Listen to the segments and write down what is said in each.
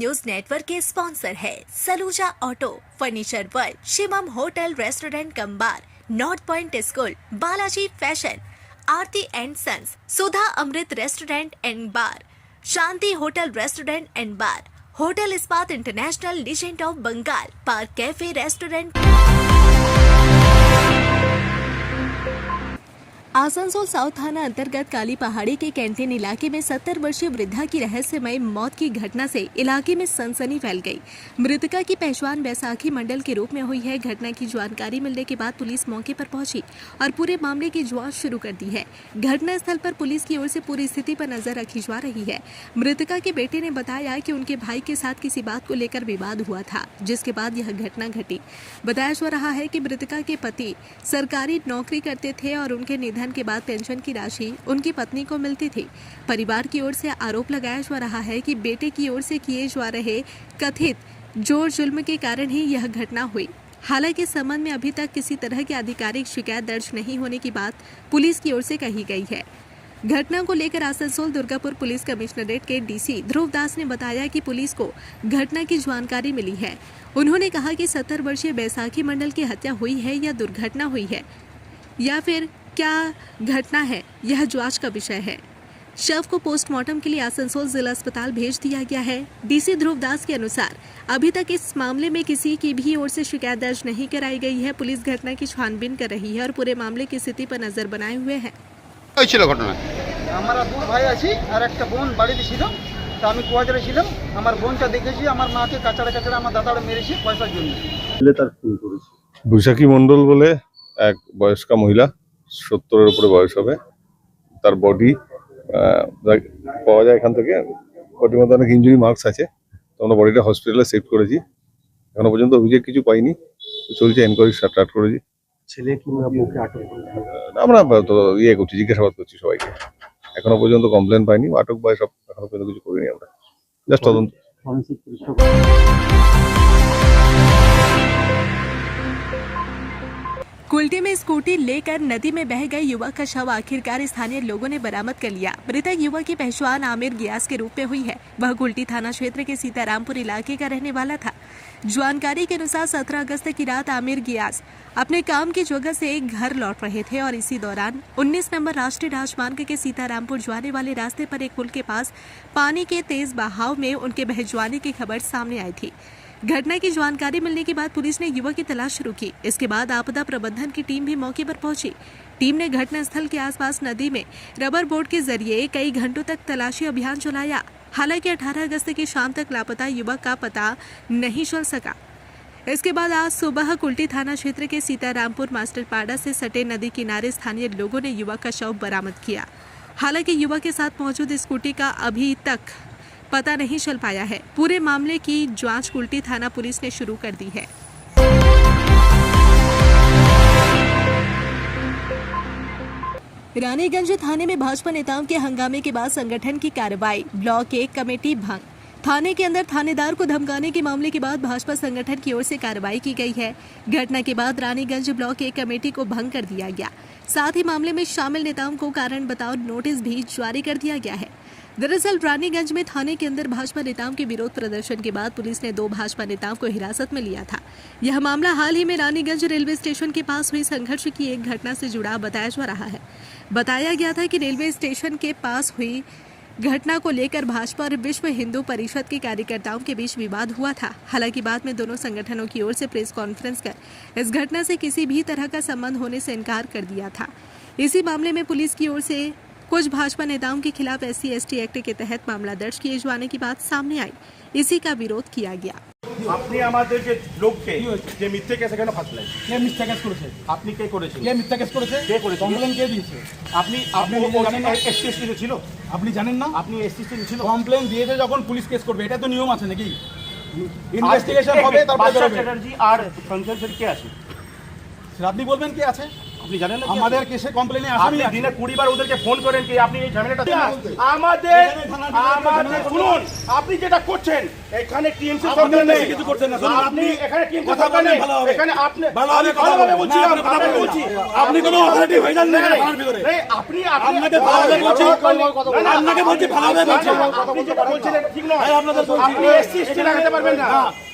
News Network के sponsor है Saluja auto, furniture world, Shivam hotel restaurant cum bar, north point school, Balaji fashion, Aarti and sons, Sudha Amrit restaurant and bar, Shanti hotel restaurant and bar, hotel Ispat international, legend of Bengal, park cafe restaurant. Asansol south थाना अंतर्गत काली पहाड़ी के canteen इलाके में 70 वर्षीय वृद्धा की रहस्यमय मौत की घटना से इलाके में सनसनी फैल गई। मृतका की पहचान बैसाखी मंडल के रूप में हुई है। घटना की जानकारी मिलने के बाद पुलिस मौके पर पहुंची और पूरे मामले की जांच शुरू कर दी है। घटना स्थल पर पुलिस की ओर से पूरी स्थिति पर नजर रखी जा रही है। मृतका के बेटे ने बताया कि उनके भाई के साथ किसी बात को लेकर विवाद हुआ था, जिसके बाद यह घटना घटी। बताया जा रहा है कि मृतका के पति सरकारी नौकरी करते थे और उनके निधन के बाद पेंशन की राशि उनकी पत्नी को मिलती थी। परिवार की ओर से आरोप लगाया जा रहा है कि बेटे की ओर से किए जा रहे कथित जोर जुल्म के कारण ही यह घटना हुई। हालांकि इस संबंध में अभी तक किसी तरह की आधिकारिक शिकायत दर्ज नहीं होने की बात पुलिस की ओर से कही गई है। घटना को लेकर आसनसोल दुर्गापुर पुलिस कमिश्नरेट के डीसी ध्रुव दास ने बताया कि पुलिस को घटना की जानकारी मिली है। उन्होंने कहा कि 70 वर्षीय बैसाखी मंडल की हत्या हुई है या दुर्घटना हुई है या फिर क्या घटना है, यह जांच का विषय है। शव को पोस्टमार्टम के लिए आसनसोल जिला अस्पताल भेज दिया गया है। डीसी ध्रुव दास के अनुसार अभी तक इस मामले में किसी की भी ओर से शिकायत दर्ज नहीं कराई गई है। पुलिस घटना की छानबीन कर रही है और पूरे मामले की स्थिति पर नजर बनाए हुए है। हमारा दो भाई आছি আর একটা বোন বাড়িতে ছিল। তো আমি কোয়ার্টারে ছিলাম। আমার বোনটা দেখেছি আমার মাকে কাঁচড়া কাঁচড়া আমার দাদারে মেরেছে পয়সার জন্য। বৈশাখী মণ্ডল বলে এক বয়স্কা মহিলা, 70-এর উপরে বয়স হবে। তার বডি পাওয়া যায় এখান থেকে। বডির মধ্যে অনেক ইনজুরি মার্কস আছে। তো আমরা বডিটা হসপিটালে শিফট করেছি। এখনো পর্যন্ত অভিযোগ কিছু পাইনি, চলছে এনকোয়ারি স্টার্ট করেছি। ছেলে কি বউকে আটক করেছে? আমরা তো করছি, জিজ্ঞাসাবাদ করছি সবাইকে। এখনো পর্যন্ত কমপ্লেন পাইনি, আটক বা সব এখনো পর্যন্ত কিছু করিনি। আমরা জাস্ট তদন্ত। कुल्टी में स्कूटी लेकर नदी में बह गए युवक का शव आखिरकार स्थानीय लोगों ने बरामद कर लिया। मृतक युवक की पहचान आमिर गियास के रूप में हुई है। वह कुल्टी थाना क्षेत्र के सीतारामपुर इलाके का रहने वाला था। जानकारी के अनुसार 17 अगस्त की रात आमिर गियास अपने काम की जगह से एक घर लौट रहे थे और इसी दौरान 19 नंबर राष्ट्रीय राजमार्ग के सीतारामपुर जाने वाले रास्ते पर एक पुल के पास पानी के तेज बहाव में उनके बह जाने की खबर सामने आई थी। घटना की जानकारी मिलने के बाद पुलिस ने युवक की तलाश शुरू की। इसके बाद आपदा प्रबंधन की टीम भी मौके पर पहुंची। टीम ने घटनास्थल के आसपास नदी में रबर बोट के जरिए कई घंटों तक तलाशी अभियान चलाया। हालांकि 18 अगस्त की शाम तक लापता युवक का पता नहीं चल सका। इसके बाद आज सुबह कुल्टी थाना क्षेत्र के सीतारामपुर मास्टरपाड़ा से सटे नदी किनारे स्थानीय लोगों ने युवक का शव बरामद किया। हालांकि युवक के साथ मौजूद स्कूटी का अभी तक पता नहीं चल पाया है। पूरे मामले की जांच कुल्टी थाना पुलिस ने शुरू कर दी है। रानीगंज थाने में भाजपा नेताओं के हंगामे के बाद संगठन की कार्रवाई, ब्लॉक 1 कमेटी भंग। थाने के अंदर थानेदार को धमकाने के मामले के बाद भाजपा संगठन की ओर से कार्रवाई की गई है। घटना के बाद रानीगंज ब्लॉक 1 कमेटी को भंग कर दिया गया। साथ ही मामले में शामिल नेताओं को कारण बताओ नोटिस भी जारी कर दिया गया है। दरअसल रानीगंज में थाने के अंदर भाजपा नेताओं के विरोध प्रदर्शन के बाद पुलिस ने 2 भाजपा नेताओं को हिरासत में लिया था। यह मामला हाल ही में रानीगंज रेलवे स्टेशन के पास हुई संघर्ष की एक घटना से जुड़ा बताया जा रहा है। बताया गया था कि रेलवे स्टेशन के पास हुई घटना को लेकर भाजपा और विश्व हिंदू परिषद के कार्यकर्ताओं के बीच विवाद हुआ था। हालांकि बाद में दोनों संगठनों की ओर से प्रेस कॉन्फ्रेंस कर इस घटना से किसी भी तरह का संबंध होने से इनकार कर दिया था। इसी मामले में पुलिस की ओर से कुछ भाजपा नेताओं के खिलाफ SC/ST एक्ट के तहत मामला दर्ज किए जाने की बात सामने आई। इसी का विरोध किया गया। আপনি আমাদের যে লোককে যে মিথ্যে কেস এখানে ফাঁসলেন, কে মিথ্যে কেস করেছে? আপনি কে করেছেন? কে মিথ্যে কেস করেছে? কে করেছে? কমপ্লেন কে দিয়েছে? আপনি জানেন না SC/ST ছিল? আপনি জানেন না? আপনি SC/ST ছিল? কমপ্লেন দিয়েছে যখন পুলিশ কেস করবে, এটা তো নিয়ম আছে নাকি? ইনভেস্টিগেশন হবে তারপরে চ্যাটার্জি আর সঞ্জয় স্যার কে আছে? আপনি বলবেন কে আছে? আপনি জানেন না আমাদের কেসে কমপ্লেনে আপনি দিনে 20 বার ওদেরকে ফোন করেন কি আপনি এই ঝামেলাটা আমাদের শুনুন আপনি যেটা করছেন এখানে টিএমসি সরকার নেই কিছু করছেন না আপনি এখানে টিএমসি সরকার নেই এখানে আপনি ভালোভাবে বলছি আপনি কোনো অথরিটি হয়ে যান না থানার ভিতরে আপনি আপনাকে ভালোভাবে বলছি আপনাকে বলছি ভালোভাবে বলছি আপনি যেটা বলছেন ঠিক নয় আপনি এসসি এসটি লাগাতে পারবেন না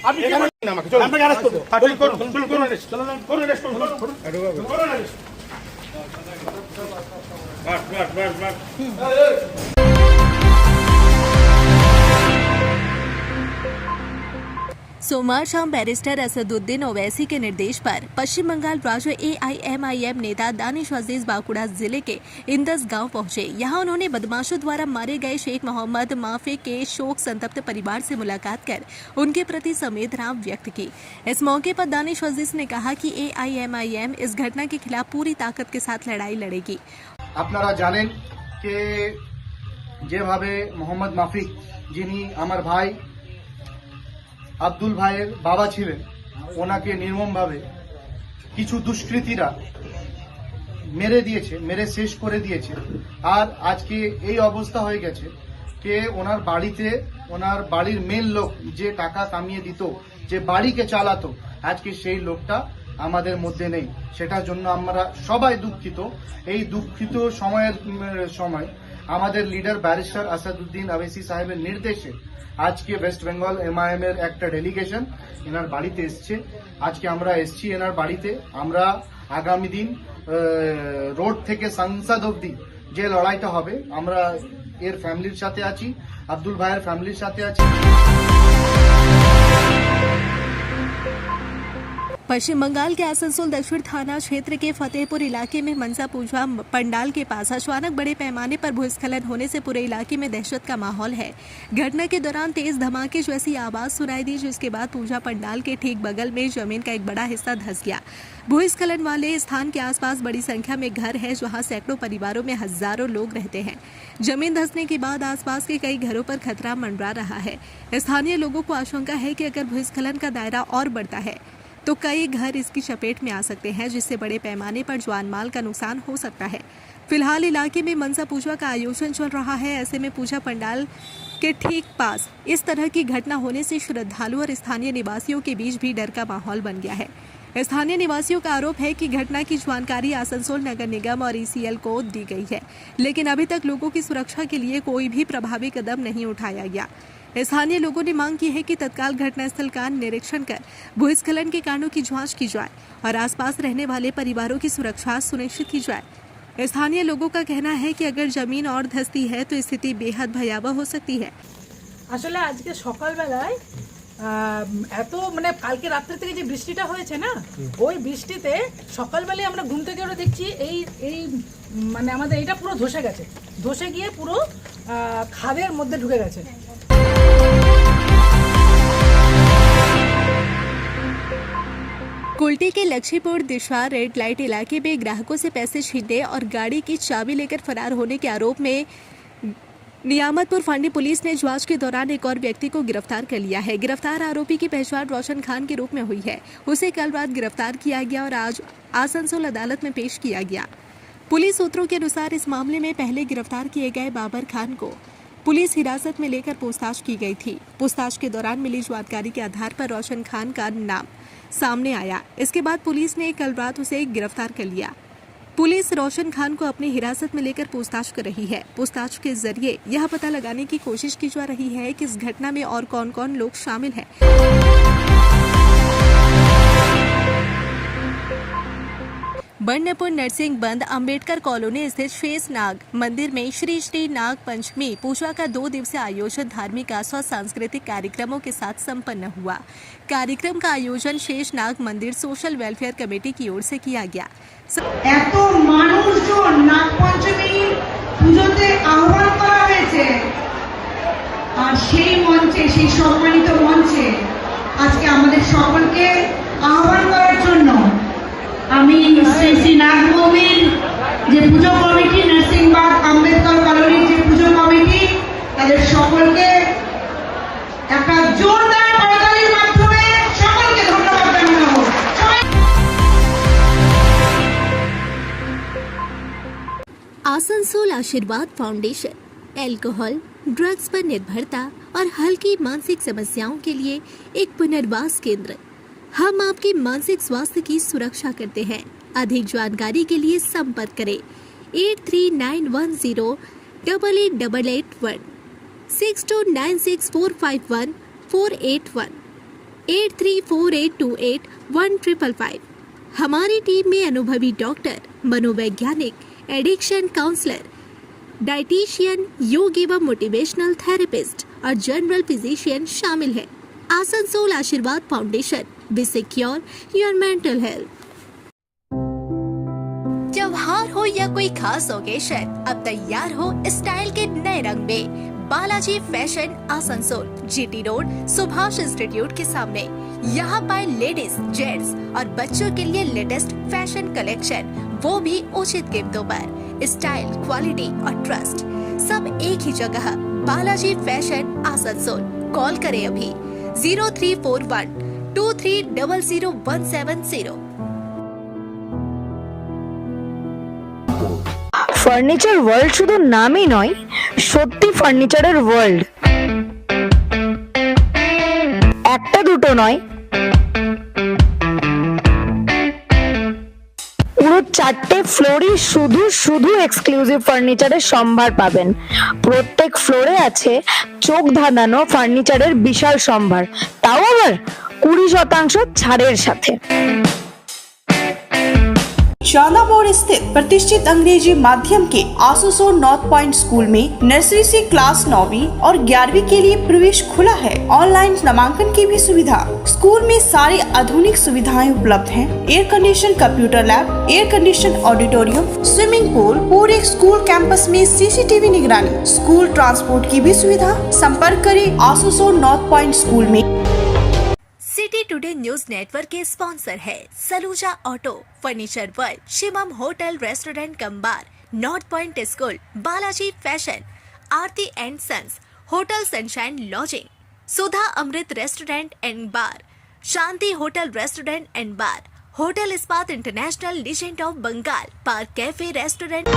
আপনি কি বলছেন আমাকে চলুন আপনাকে অ্যারেস্ট করব করুন অ্যারেস্ট করুন অ্যারেস্ট করুন অ্যারেস্ট বাস सोमवार शाम बैरिस्टर असदुद्दीन ओवैसी के निर्देश पर पश्चिम बंगाल राज्य AIMIM नेता दानिश अजीज बांकुड़ा जिले के इंदस गांव पहुंचे। यहां उन्होंने बदमाशों द्वारा मारे गए शेख मोहम्मद माफी के शोक संतप्त परिवार से मुलाकात कर उनके प्रति संवेदना व्यक्त की। इस मौके पर दानिश अजीज ने कहा कि AIMIM इस घटना के खिलाफ पूरी ताकत के साथ लड़ाई लड़ेगी। আপনারা জানেন যে যেভাবে মোহাম্মদ মাফিক যিনি আমার ভাই আব্দুল ভাইয়ের বাবা ছিলেন ওনাকে নির্মমভাবে কিছু দুষ্কৃতীরা মেরে শেষ করে দিয়েছে আর আজকে এই অবস্থা হয়ে গেছে যে ওনার বাড়ির মেন লোক যে টাকা কামিয়ে দিত যে বাড়িকে চালাতো আজকে সেই লোকটা আমাদের মধ্যে নেই সেটার জন্য আমরা সবাই দুঃখিত। এই দুঃখিত সময় আমাদের লিডার ব্যারিস্টার আসাদুদ্দিন ওওয়াইসি সাহেবের নির্দেশে আজকে ওয়েস্ট বেঙ্গল MIM এর একটা ডেলিগেশন এনার বাড়িতে এসছে। আজকে আমরা এসছি এনার বাড়িতে। আমরা আগামী দিন রোড থেকে সংসদ অবধি যে লড়াইটা হবে আমরা এর ফ্যামিলির সাথে আছি, আব্দুল ভাইয়ের ফ্যামিলির সাথে আছি। पश्चिम बंगाल के आसनसोल दक्षिण थाना क्षेत्र के फतेहपुर इलाके में मनसा पूजा पंडाल के पास अचानक बड़े पैमाने पर भूस्खलन होने से पूरे इलाके में दहशत का माहौल है। घटना के दौरान तेज धमाके जैसी आवाज सुनाई दी, जिसके बाद पूजा पंडाल के ठीक बगल में जमीन का एक बड़ा हिस्सा धंस गया। भूस्खलन वाले स्थान के आसपास बड़ी संख्या में घर है, जहां सैकड़ों परिवारों में हजारों लोग रहते हैं। जमीन धंसने के बाद आसपास के कई घरों पर खतरा मंडरा रहा है। स्थानीय लोगों को आशंका है कि अगर भूस्खलन का दायरा और बढ़ता है तो कई घर इसकी चपेट में आ सकते हैं, जिससे बड़े पैमाने पर जान माल का नुकसान हो सकता है। फिलहाल इलाके में मनसा पूजा का आयोजन चल रहा है। ऐसे में पूजा पंडाल के ठीक पास इस तरह की घटना होने से श्रद्धालु और स्थानीय निवासियों के बीच भी डर का माहौल बन गया है। स्थानीय निवासियों का आरोप है कि घटना की जानकारी आसनसोल नगर निगम और ECL को दी गई है, लेकिन अभी तक लोगों की सुरक्षा के लिए कोई भी प्रभावी कदम नहीं उठाया गया। स्थानीय लोगों ने मांग की है कि तत्काल घटनास्थल का निरीक्षण कर भूस्खलन के कारणों की जांच की जाए और आसपास रहने वाले परिवारों की सुरक्षा सुनिश्चित की जाए। स्थानीय लोगों का कहना है कि अगर जमीन और धंसती है तो स्थिति बेहद भयावह हो सकती है। আসলে আজকে সকালবেলায় এত মানে কালকে রাত্রে থেকে যে বৃষ্টিটা হয়েছে না, ওই বৃষ্টিতে সকালবেলায় আমরা ঘুম থেকে ওরা দেখছি এই মানে আমাদের এটা পুরো ধসে গিয়ে পুরো খাদের মধ্যে ঢুকে গেছে। कुल्टी के लक्ष्मीपुर दिशा रेड लाइट इलाके में ग्राहकों से पैसे छीनने और गाड़ी की चाबी लेकर फरार होने के आरोप में नियामतपुर फांडी पुलिस ने जांच के दौरान एक और व्यक्ति को गिरफ्तार कर लिया है। गिरफ्तार आरोपी की पहचान रोशन खान के रूप में हुई है। उसे कल रात गिरफ्तार किया गया और आज आसनसोल अदालत में पेश किया गया। पुलिस सूत्रों के अनुसार इस मामले में पहले गिरफ्तार किए गए बाबर खान को पुलिस हिरासत में लेकर पूछताछ की गई थी। पूछताछ के दौरान मिली जानकारी के आधार पर रोशन खान का नाम सामने आया। इसके बाद पुलिस ने कल रात उसे गिरफ्तार कर लिया। पुलिस रोशन खान को अपनी हिरासत में लेकर पूछताछ कर रही है। पूछताछ के जरिए यह पता लगाने की कोशिश की जा रही है कि इस घटना में और कौन कौन लोग शामिल हैं। बंडपुर नरसिंह बंद अंबेडकर कॉलोनी स्थित शेष नाग मंदिर में श्री श्री नाग पंचमी पूजा का 2 दिवसीय आयोजन धार्मिक आस्था सांस्कृतिक कार्यक्रमों के साथ संपन्न हुआ। कार्यक्रम का आयोजन शेष नाग मंदिर सोशल वेलफेयर कमेटी की ओर से किया गया। এত মানুষজন নাগ পঞ্চমী পুজোতে আহ্বান করা হয়েছে, আর সেই মঞ্চে সেই সম্মানিত মঞ্চে আজকে আমাদের সকলকে আহ্বান করার জন্য আমি শ্রী শ্রী নাগভূমির যে পুজো কমিটি নরসিংবাগ আম্বেদকর কলোনির যে পুজো কমিটি তাদের সকলকে একটা জোরদার করতালির মাধ্যমে সকলকে ধন্যবাদ জানানো। Asansol Ashirwad foundation alcohol, drugs पर निर्भरता और हल्की मानसिक समस्याओं के लिए एक पुनर्वास केंद्र। हम आपके मानसिक स्वास्थ्य की सुरक्षा करते हैं। अधिक जानकारी के लिए संपर्क करें 8391088881 6296451481 8348281555। हमारी टीम में अनुभवी डॉक्टर, मनोवैज्ञानिक, एडिक्शन काउंसलर, डाइटिशियन, योग एवं मोटिवेशनल थेरेपिस्ट और जनरल फिजिशियन शामिल है। Asansol Ashirwad Foundation, we secure your mental health. त्योहार हो या कोई खास ओकेशन, अब तैयार हो स्टाइल के नए रंग में। Balaji fashion Asansol, GT road, Subhash institute के सामने। यहाँ पाए लेडीज, जेंट्स और बच्चों के लिए लेटेस्ट फैशन कलेक्शन, वो भी उचित कीमतों पर। स्टाइल, क्वालिटी और ट्रस्ट सब एक ही जगह। बालाजी फैशन आसनसोल। कॉल करें अभी 034123000170। ফার্নিচার ওয়ার্ল্ড শুধু নামই নয়, সত্যি ফার্নিচারের ওয়ার্ল্ড। একটা দুটো নয়, পুরো 4টে ফ্লোরই শুধু শুধু এক্সক্লুসিভ ফার্নিচারের সম্ভার পাবেন। প্রত্যেক ফ্লোরে আছে চোখ ধাঁধানো ফার্নিচারের বিশাল সম্ভার, তাও আবার 20% ছাড়ের সাথে। शाला मोड़ स्थित प्रतिष्ठित अंग्रेजी माध्यम के आसनसोल नॉर्थ पॉइंट स्कूल में नर्सरी से क्लास 9वीं और 11वीं के लिए प्रवेश खुला है। ऑनलाइन नामांकन की भी सुविधा। स्कूल में सारी आधुनिक सुविधाएं उपलब्ध हैं। Air condition computer lab, air condition auditorium, swimming pool, पूरे स्कूल कैंपस में सीसीटीवी निगरानी, स्कूल ट्रांसपोर्ट की भी सुविधा। संपर्क करें आसनसोल नॉर्थ पॉइंट स्कूल में। सिटी टुडे न्यूज नेटवर्क के स्पॉन्सर है Saluja auto, furniture world, Shivam hotel restaurant cum bar, north point school, Balaji fashion, Aarti and Sons, Hotel Sunshine Lodging, Sudha Amrit restaurant and bar, Shanti hotel restaurant and bar, hotel Ispat international, legend of Bengal, park cafe restaurant.